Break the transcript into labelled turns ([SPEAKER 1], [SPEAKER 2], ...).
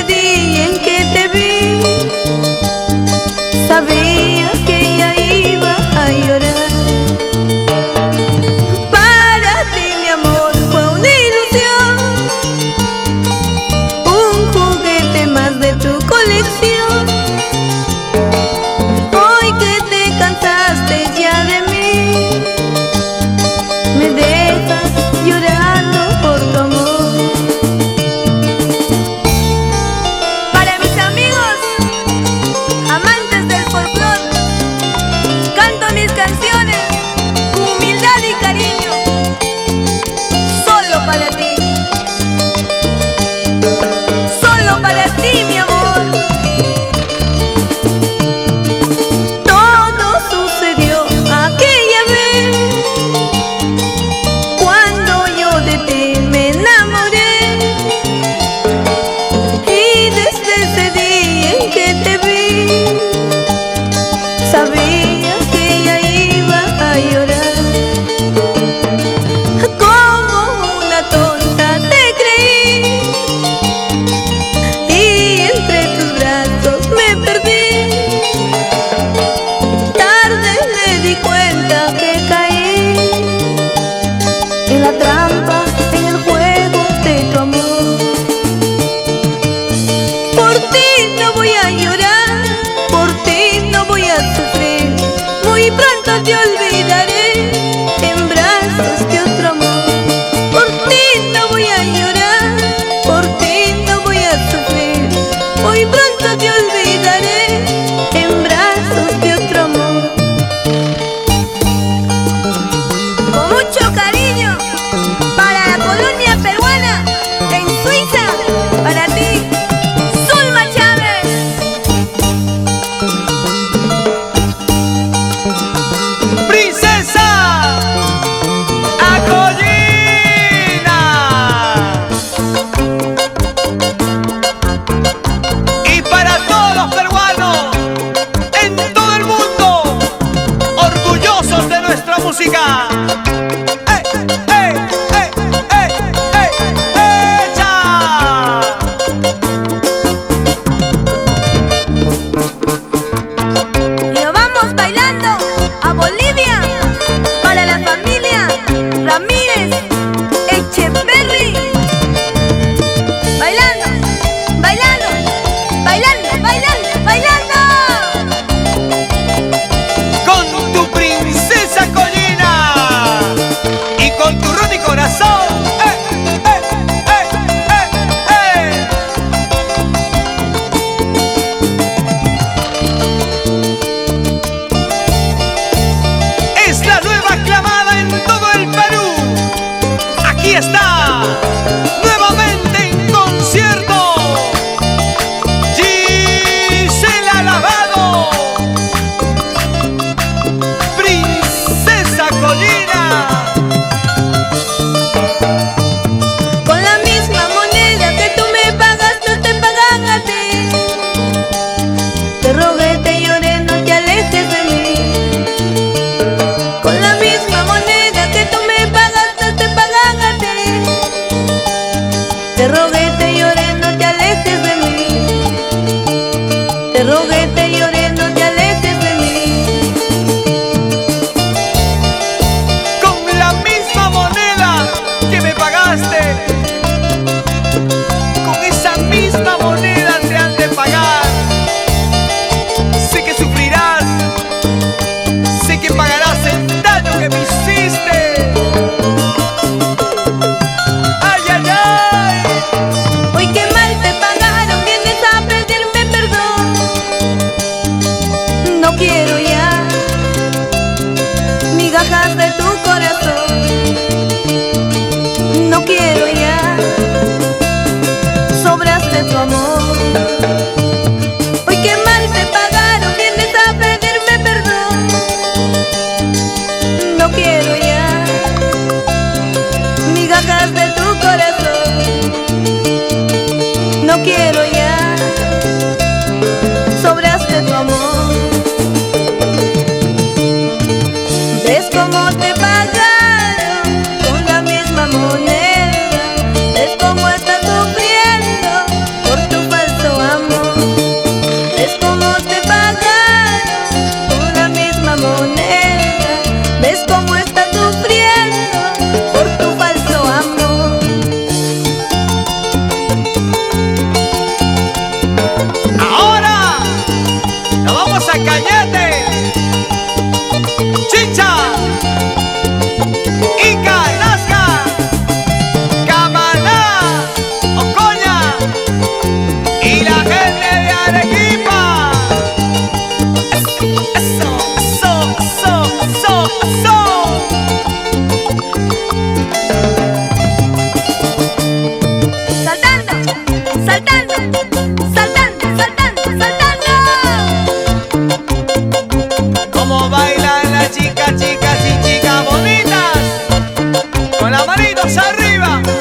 [SPEAKER 1] día en que te vi, sabía que ya iba a llorar. Para ti mi amor fue una ilusión, un juguete más de tu colección. Hoy que te cansaste ya de mí, me dejas llorando por tu amor. Para mis amigos, amantes del folclore, canto mis canciones con humildad y cariño, solo para ti, solo para ti mi amor. Todo sucedió aquella vez, cuando yo de ti me enamoré, y desde ese día en que te vi, sabía que ya iba a llorar. Como una tonta te creí, y entre tus brazos me perdí. Tarde me di cuenta que caí en la trampa, en el juego de tu amor. Por ti no voy a llorar, por ti no voy a sufrir, muy pronto te olvidaré en brazos de otro amor. Por ti no voy a llorar, por ti no voy a sufrir, muy pronto te olvidaré en brazos de otro amor. Con mucho cariño para la colonia peruana en Suiza, para ti, Zulma Chávez.
[SPEAKER 2] ¡Princesa Acollina! Y para todos los peruanos en todo el mundo, orgullosos de nuestra música. ¡Ey, ey, ey, ey, ey, echa!
[SPEAKER 1] Y nos vamos bailando a Bolivia para la familia Ramírez Echeverry. Bailando, bailando, bailando, bailando, bailando.
[SPEAKER 2] Con tu princesa Collina y con tu Ronnie Corazón. ¡Eh, eh, eh, eh, eh! Es la nueva aclamada en todo el Perú. Aquí está, nuevamente en concierto, Gisela Lavado, Princesa Collina.
[SPEAKER 1] Con la misma moneda que tú me pagaste, te pagan a ti. Te rogué, te lloré, no te alejes de mí. Con la misma moneda que tú me pagaste, te pagan a ti. Te rogué, te lloré, no te alejes de mí. Te rogué, te lloré, no te alejes de mí.
[SPEAKER 2] Con la misma moneda que me pagaste, con esa misma moneda te han de pagar. Sé que sufrirás, sé que pagarás el daño que me hiciste. ¡Ay, ay, ay!
[SPEAKER 1] Hoy que mal te pagaron, vienes a pedirme perdón. No quiero ya migajas de tu corazón. No quiero ya sobras de tu amor. Hoy que mal te pagaron, vienes a pedirme perdón. No quiero ya migajas de tu corazón.
[SPEAKER 2] las manitos arriba.